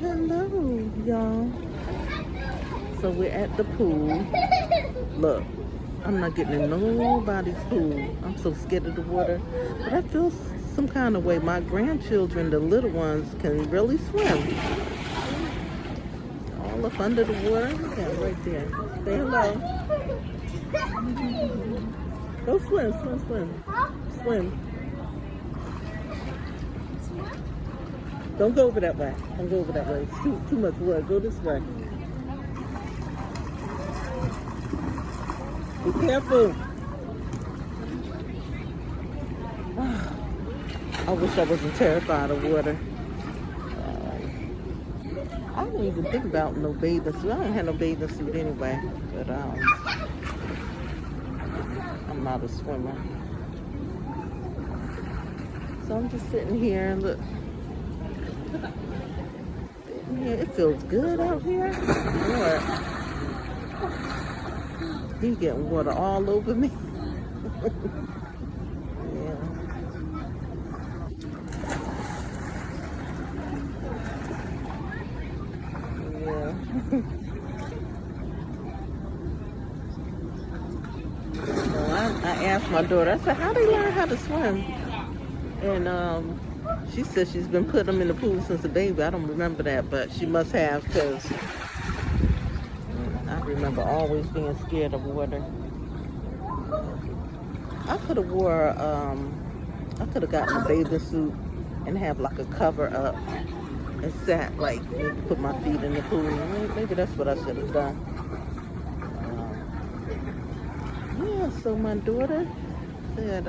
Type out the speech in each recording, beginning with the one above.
Hello, y'all. So we're at the pool. Look, I'm not getting in nobody's pool. I'm so scared of the water. But I feel some kind of way. My grandchildren, the little ones, can really swim. All up under the water. Yeah, right there. Say hello. Go swim, swim, swim. Swim. Don't go over that way. Don't go over that way. It's too much water. Go this way. Be careful. I wish I wasn't terrified of water. I don't even think about no bathing suit. I don't have no bathing suit anyway. But I'm not a swimmer. So I'm just sitting here and look. Yeah, it feels good out here. What? He's getting water all over me. Yeah. Yeah. Well, I asked my daughter, I said, how do you learn how to swim? And she said she's been putting them in the pool since a baby. I don't remember that, but she must have, because I remember always being scared of water. I could have I could have gotten a bathing suit and have like a cover up and sat like, maybe put my feet in the pool. Maybe that's what I should have done. Yeah, so my daughter said,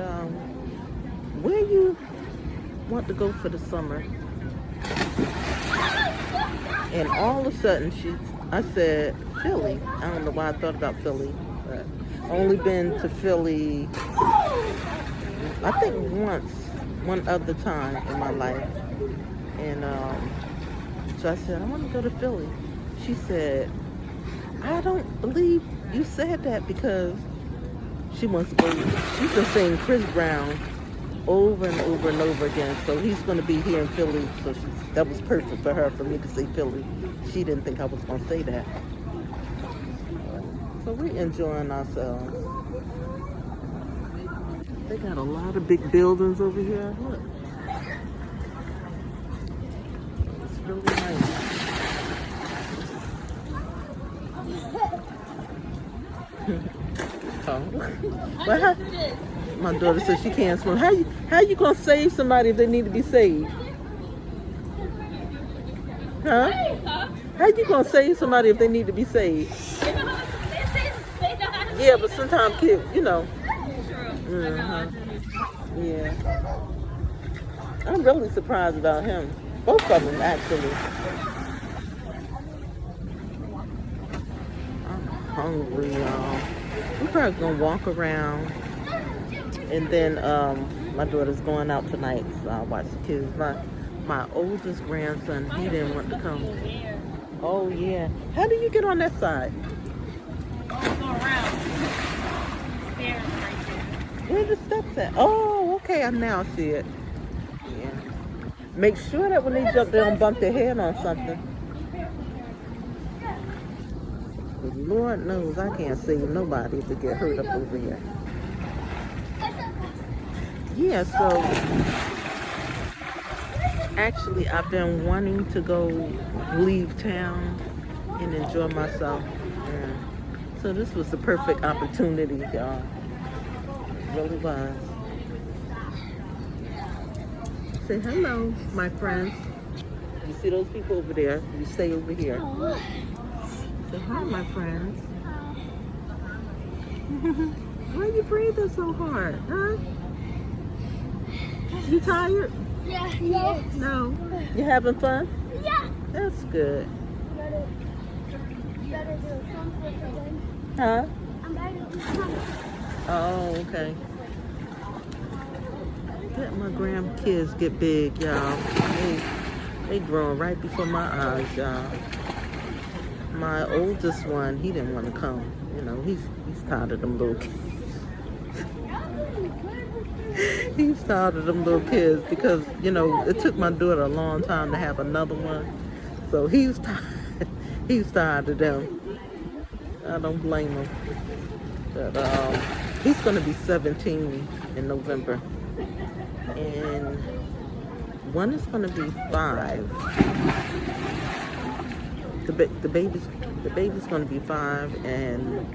where you want to go for the summer? And all of a sudden I said Philly. I don't know why I thought about Philly, but I've only been to Philly I think one other time in my life. And so I said, I want to go to Philly. She said, I don't believe you said that, because she wants to go. She's been saying Chris Brown over and over and over again. So he's going to be here in Philly. So that was perfect for her, for me to say Philly. She didn't think I was going to say that. So we're enjoying ourselves. They got a lot of big buildings over here. Look. It's really nice. Oh. Well, my daughter says she can't swim. How you gonna save somebody if they need to be saved? Huh? How you gonna save somebody if they need to be saved? Yeah, but sometimes kids, you know. Yeah. I'm really surprised about him. Both of them, actually. I'm hungry, y'all. We're probably gonna walk around, and then my daughter's going out tonight, so I'll watch the kids. My oldest grandson, he didn't want to come. Oh yeah. How do you get on that side? Go around. Stairs right there. Where the steps at? Oh, okay. I now see it. Yeah. Make sure that when they jump, they don't bump their head on something. But Lord knows I can't save nobody if they get hurt up over here. Yeah, so actually I've been wanting to go leave town and enjoy myself. Yeah. So this was the perfect opportunity, y'all. It really was. Say hello, my friends. You see those people over there? You stay over here. Say hi, my friends. Why are you breathing so hard, huh? You tired? Yeah. No. You having fun? Yeah. That's good. You gotta do something. Huh? I'm ready to do something. Oh, okay. Let my grandkids get big, y'all. They growing right before my eyes, y'all. My oldest one, he didn't want to come. You know, he's tired of them little kids. He's tired of them little kids because, you know, it took my daughter a long time to have another one. So he's tired. He's tired of them. I don't blame him. But he's going to be 17 in November. And one is going to be 5. The baby's going to be 5, and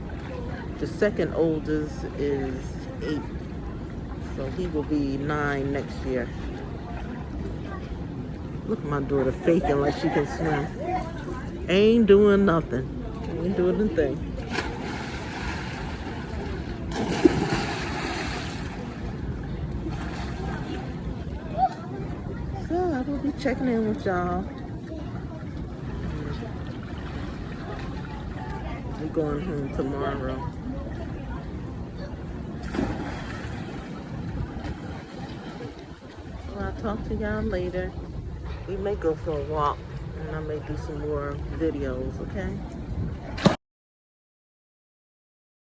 the second oldest is 8. So he will be 9 next year. Look at my daughter faking like she can swim. Ain't doing nothing. Ain't doing a thing. So I will be checking in with y'all. We're going home tomorrow. So I'll talk to y'all later. We may go for a walk, and I may do some more videos, okay?